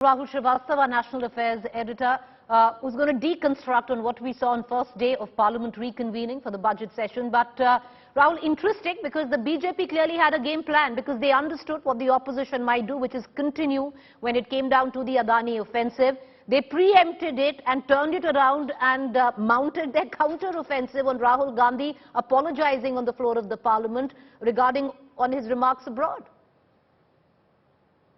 Rahul Srivastava, National Affairs editor, was going to deconstruct on what we saw on first day of Parliament reconvening for the budget session. But Rahul, interesting because the BJP clearly had a game plan because they understood what the opposition might do, which is continue when it came down to the Adani offensive. They preempted it and turned it around and mounted their counter-offensive on Rahul Gandhi, apologizing on the floor of the Parliament regarding on his remarks abroad.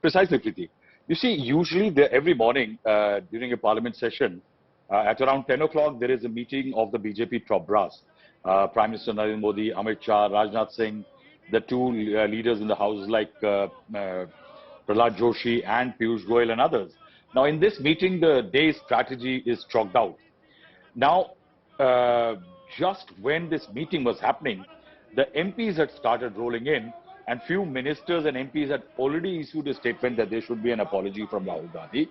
Precisely, Preeti. You see, usually every morning during a parliament session, at around 10 o'clock, there is a meeting of the BJP top brass. Prime Minister Narendra Modi, Amit Shah, Rajnath Singh, the two leaders in the house like Prahlad Joshi and Piyush Goyal and others. Now, in this meeting, the day's strategy is chalked out. Now, just when this meeting was happening, the MPs had started rolling in, and few ministers and MPs had already issued a statement that there should be an apology from Rahul Gandhi.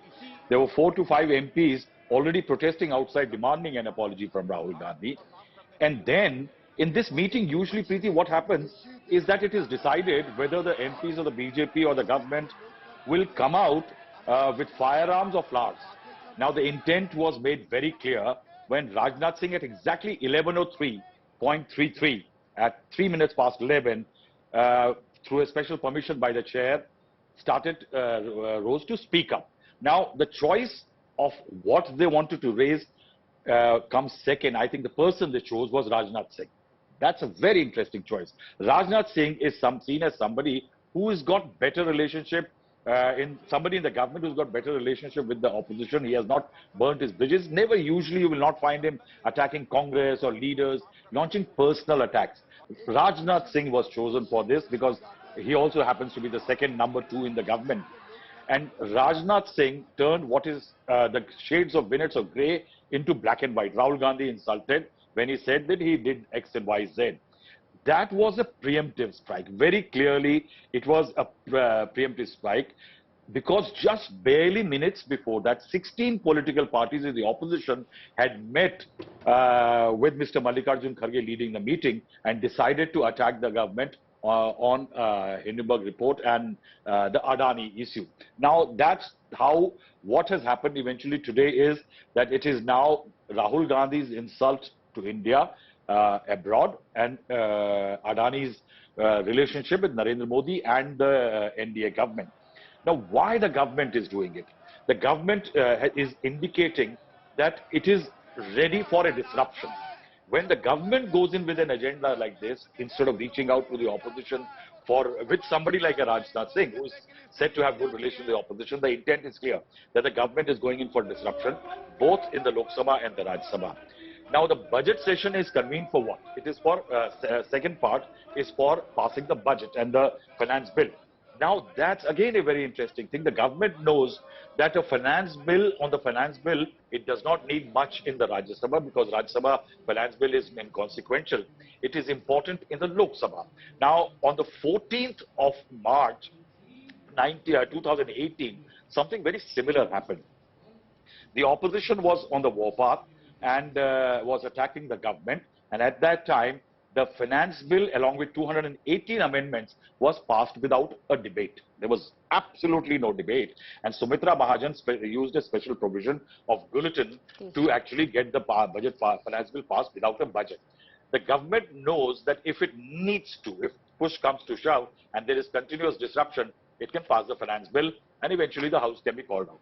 There were 4 to 5 MPs already protesting outside, demanding an apology from Rahul Gandhi. And then, in this meeting, usually, Preeti, what happens is that it is decided whether the MPs of the BJP or the government will come out with firearms or flowers. Now, the intent was made very clear when Rajnath Singh at exactly 11:03.33, at 3 minutes past 11, through a special permission by the chair, rose to speak up. Now, the choice of what they wanted to raise comes second. I think the person they chose was Rajnath Singh. That's a very interesting choice. Rajnath Singh is seen as somebody who has got better relationship, somebody in the government who's got better relationship with the opposition. He has not burnt his bridges. Never, usually you will not find him attacking Congress or leaders, launching personal attacks. Rajnath Singh was chosen for this because he also happens to be the second number 2 in the government. And Rajnath Singh turned what is the shades of minutes of grey into black and white. Rahul Gandhi insulted when he said that he did X and Y, Z. That was a preemptive strike. Very clearly, it was a preemptive strike because just barely minutes before that, 16 political parties in the opposition had met with Mr. Mallikarjun Kharge leading the meeting and decided to attack the government on Hindenburg report and the Adani issue. Now, that's how what has happened eventually today is that it is now Rahul Gandhi's insult to India abroad and Adani's relationship with Narendra Modi and the NDA government. Now, why the government is doing it? The government is indicating that it is ready for a disruption. When the government goes in with an agenda like this, instead of reaching out to the opposition with somebody like a Rajnath Singh, who is said to have good relations with the opposition, the intent is clear that the government is going in for disruption, both in the LoP Sabha and the Rajya Sabha. Now, the budget session is convened for what? It is for, second part is for passing the budget and the finance bill. Now, that's again a very interesting thing. The government knows that on the finance bill, it does not need much in the Rajya Sabha because Rajya Sabha finance bill is inconsequential. It is important in the LoP Sabha. Now, on the 14th of March, 2018, something very similar happened. The opposition was on the warpath and was attacking the government. And at that time, the finance bill, along with 218 amendments, was passed without a debate. There was absolutely no debate. And Sumitra Mahajan used a special provision of bulletin to actually get the finance bill passed without a budget. The government knows that if it needs to, if push comes to shove and there is continuous disruption, it can pass the finance bill and eventually the House can be called out.